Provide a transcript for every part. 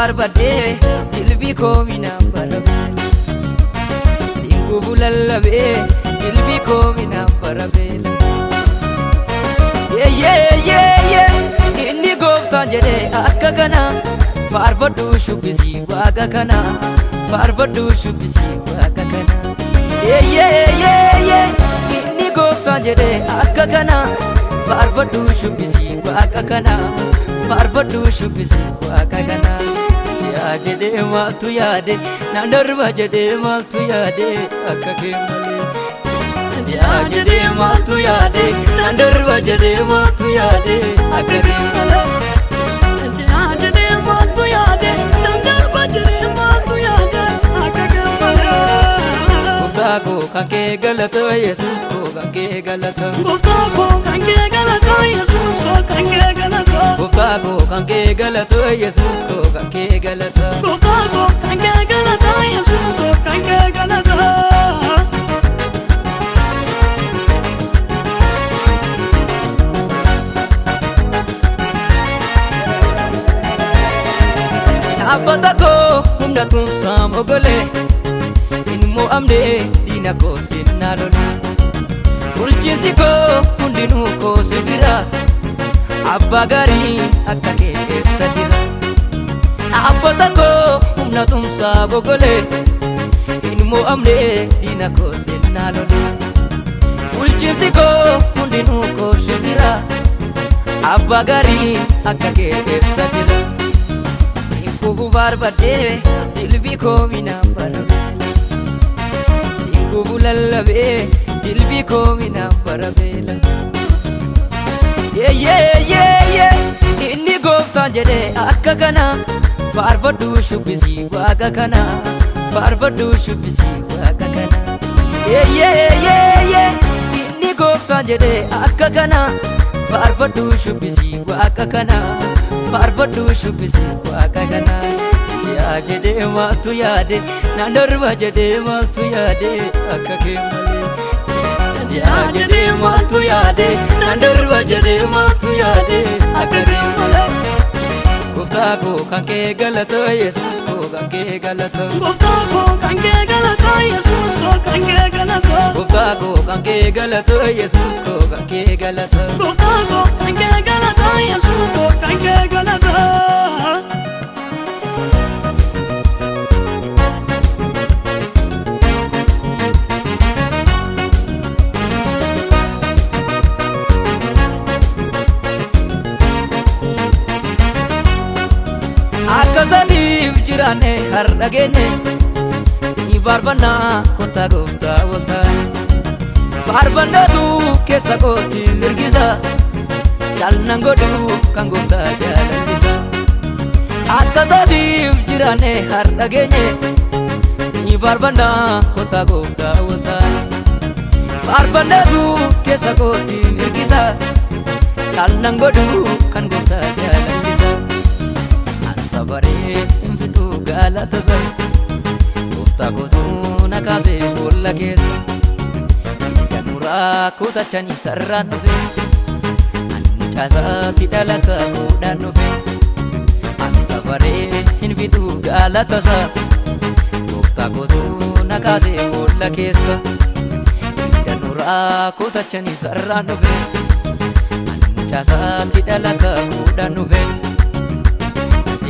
barbade dilbi ko mina barabe singufu lallabe dilbi ko mina barabe ye inni goftan jede akka kana farfadhu shubbisi waaqa kana farfadhu shubbisi waaqa kana ye inni goftan jede akka kana farfadhu shubbisi waaqa kana farfadhu shubbisi waaqa kana ya jede maaltu yaade na darba jede maaltu yaade akka kemale ya jede maaltu yaade na darba jede maaltu yaade akka kemale ya jede maaltu yaade na darba jede maaltu yaade akka kemale gofta ko kanke galata yesus ko kanke galata gofta ko kanke galata yesus ko kanke galata gofta ko kanke galata yesus ko kanke galata gofta ko kanke galata yesus ko kanke galata abata ko humna tum samogole inmo amde dina ko sinalole ulchisi ko hundinu ko sidira abba gari akake sadira abata ko humna tum samogole inmo amde dina ko sinalole ulchisi ko hundinu ko sidira abba gari akake sadira singufu barbade dilbi ko mina barabe singufu lallabe dilbi ko mina barabe ye inni goftan jede akka kana farfadhu shubbisi waaqa kana farfadhu shubbisi waaqa kana ye inni goftan jede akka kana farfadhu shubbisi waaqa kana farfadhu shubbisi waaqa kana ya jede maaltu yaade na darba jede maaltu yaade akka kemale ya jede maaltu yaade na darba jede maaltu yaade akka kemale gofta ko kanke galata yesus ko kanke galata gofta ko kanke galata yesus ko kanke galata gofta ko kanke galata yesus ko kanke galata gofta ko kanke galata yesus ko kanke galata akasatif jirane har dhageenye ni farfanna kotta gofta wolta farfannatu keessa kooti mirgisa jalnan godhu kan gofta jaalallisa akasatif jirane har dhageenye ni farfanna kotta gofta wolta farfannatu keessa kooti mirgisa jalnan godhu kan gofta jaalallisa sabare infitu galata sa gofta kotu nakase bolla kesa ganura kota chani sarran fe anchasa tidalaka kodan fe an sabare infitu galata sa gofta kotu nakase bolla kesa ganura kota chani sarran fe anchasa tidalaka kodan fe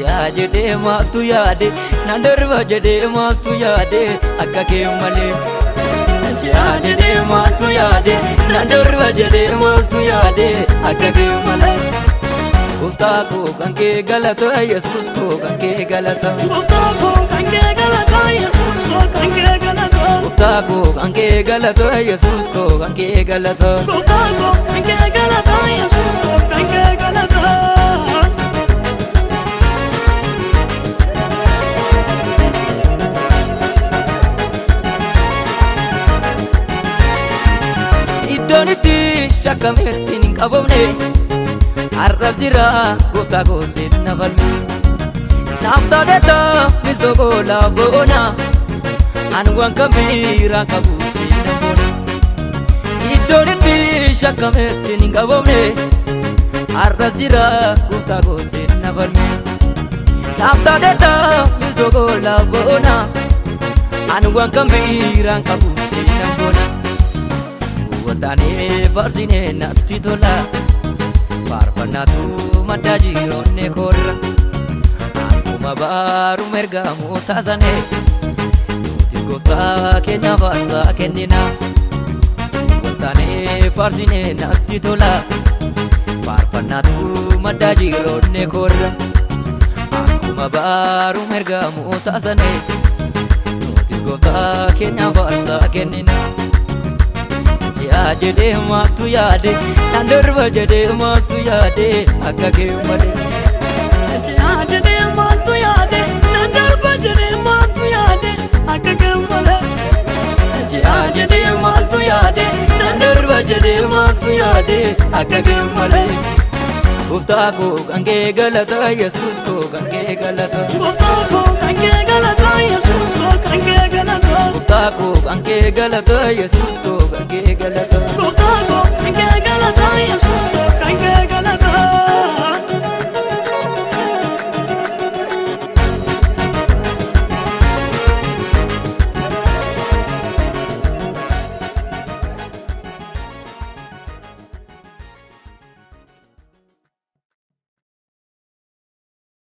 ya jede maaltu yaade na darba jede maaltu yaade akka kemale ya jede maaltu yaade na darba jede maaltu yaade akka kemale gofta ko kanke galata yesus ko kanke galata gofta ko kanke galata yesus ko kanke galata gofta ko kanke galata yesus ko kanke galata gofta ko kanke galata yesus ko kanke galata iddonitti shakkametti hin qabamne arras jira gofta ko sinna falme naaf taatetta misoko laafoona an waan kabiraan qabu sinna boona iddonitti shakkametti hin qabamne arras jira gofta ko sinna falme After the time is to go la bona Anu wan kan biran kabu sinan bona Waltane varsine natti tola Farfanatu madajirone korra Akuma baru mergamu tazane Nuti gofta kenya vasa kennina Waltane varsine natti tola Farfanatu madajirone korra Akuma baru mergamu tazane Nuti gofta kenya vasa kennina Ya jede matu yade nandarba jede matu yade akka kemale Ya jede matu yade nandarba jede matu yade akka kemale Ya jede matu yade nandarba jede matu yade akka kemale Gofta ko gange galata Yesus ko gange galata Gofta ko gange galata Yesus ko gange galata Gofta ko gange galata Yesus ko gange galata Gofta ko gange galata Yesus ko gange